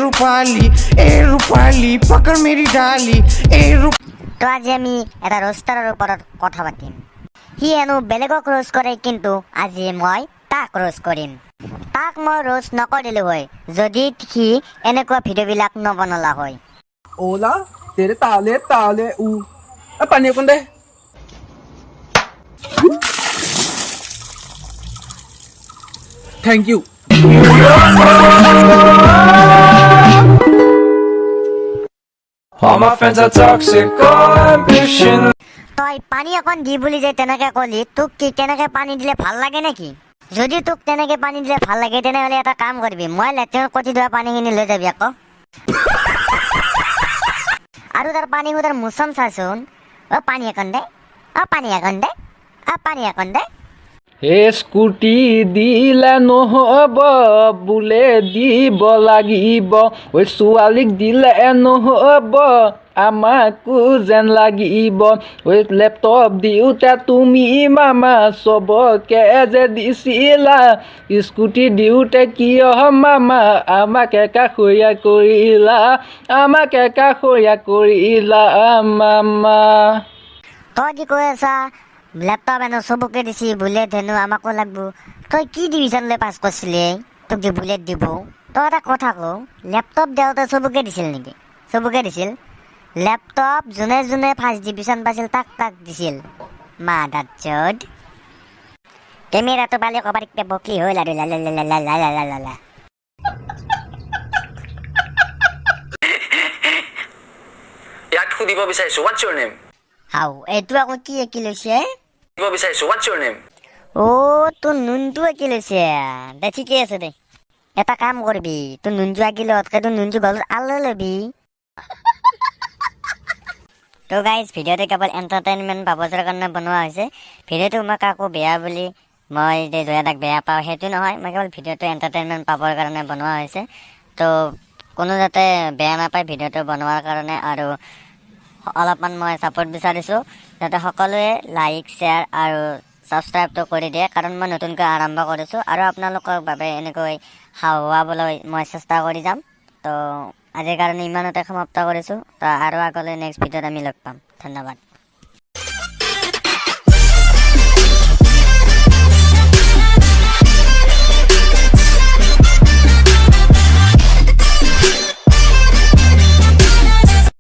रूपाली पकड़ मेरी डाली তো আজি আমি এটা ৰোষ্টাৰৰ ওপৰত কথা পাতিম। সি হেনো বেলেগক ৰোষ্ট কৰে, কিন্তু আজি মই তাক ৰোষ্ট কৰিম। তাক মই ৰোষ্ট নকৰিলো হয় যদি সি এনেকুৱা ভিডিঅ'বিলাক নবনালা হয়। Hola, तेरे ताले ताले ऊ पानी कौन दे thank you All my friends are toxic, all ambition. তই পানী অকণ দি বুলি যে তেনেকে কলি, তোক কি তেনেকে পানী দিলে ভাল লাগে নেকি? যদি তোক তেনেকে পানী দিলে ভাল লাগে তেনেহ'লে এটা কাম কৰিবি, মই লেট্ৰিনত কটি ধোৱা পানীখিনি লৈ যাবি আকৌ। আৰু তাৰ পানী সুধাৰ মোচন চাচোন। পানী অকণ দে, পানী অকণ দে, পানী অকণ দে। হে স্কুটি দিলে নহ'ব বোলে দিব লাগিব, ঐ ছোৱালীক দিলে নহ'ব আমাকো যেন লাগিব, ঐ লেপটপ দিওঁতে তুমি মামা চবকে যে দিছিলা, স্কুটি দিওঁতে কিয় মামা আমাক একাষৰীয়া কৰিলা, আমাক একাষৰীয়া কৰিলা মামা। তই কি কৈ আছা? লেপটপ এনো চবকে দিছি, বুলেট হেনো আমাকো লাগব। তই কি ডিভিজন লৈ পাছ কৰিছিলি? তোক যে বুলেট দিব। তই এটা কথা কওঁ, লেপটপ দেওঁতে চবকে দিছিল নেকি? চবকে দিছিল? লেপটপ যোনে যোনে ফাৰ্ষ্ট ডিভিজন পাইছিল তাক তাক দিছিল। মাদাৰ চোদ। কেমেৰাটো পালে ক'বাত বকি হ'ল আৰু লা। ইয়াক সুধিব বিচাৰিছো, হোৱাটছ ইউৰ নেম? হাও এইটো আকৌ কি একি লৈছে? সুধিব বিচাৰিছো, হোৱাটছ ইউৰ নেম? তোৰ নুনটো আঁকি লৈছে। দে ঠিকে আছে দে, এটা কাম কৰিবি, তোৰ নুনটো আঁকিলে তোৰ নুনটো গলত আলৈ ল'বি। তো গাইজ, ভিডিঅ'টো কেৱল এণ্টাৰটেইনমেণ্ট পাৰ্পজৰ কাৰণে বনোৱা হৈছে। ভিডিঅ'টো মই কাকো বেয়া বুলি মই যে এটাক বেয়া পাওঁ সেইটো নহয়, মই কেৱল ভিডিঅ'টো এণ্টাৰটেইনমেণ্ট পাবৰ কাৰণে বনোৱা হৈছে। তো কোনো যাতে বেয়া নাপায় ভিডিঅ'টো বনোৱাৰ কাৰণে, আৰু অলপমান মই ছাপোৰ্ট বিচাৰিছোঁ যাতে সকলোৱে লাইক শ্বেয়াৰ আৰু ছাবস্ক্ৰাইবটো কৰি দিয়ে, কাৰণ মই নতুনকৈ আৰম্ভ কৰিছোঁ আৰু আপোনালোকৰ বাবে এনেকৈ হাহুৱাবলৈ মই চেষ্টা কৰি যাম। তো আজিৰ কাৰণে ইমানতে সমাপ্ত কৰিছোঁ। তো আৰু আগলৈ নেক্সট ভিডিঅ'ত আমি লগ পাম। ধন্যবাদ।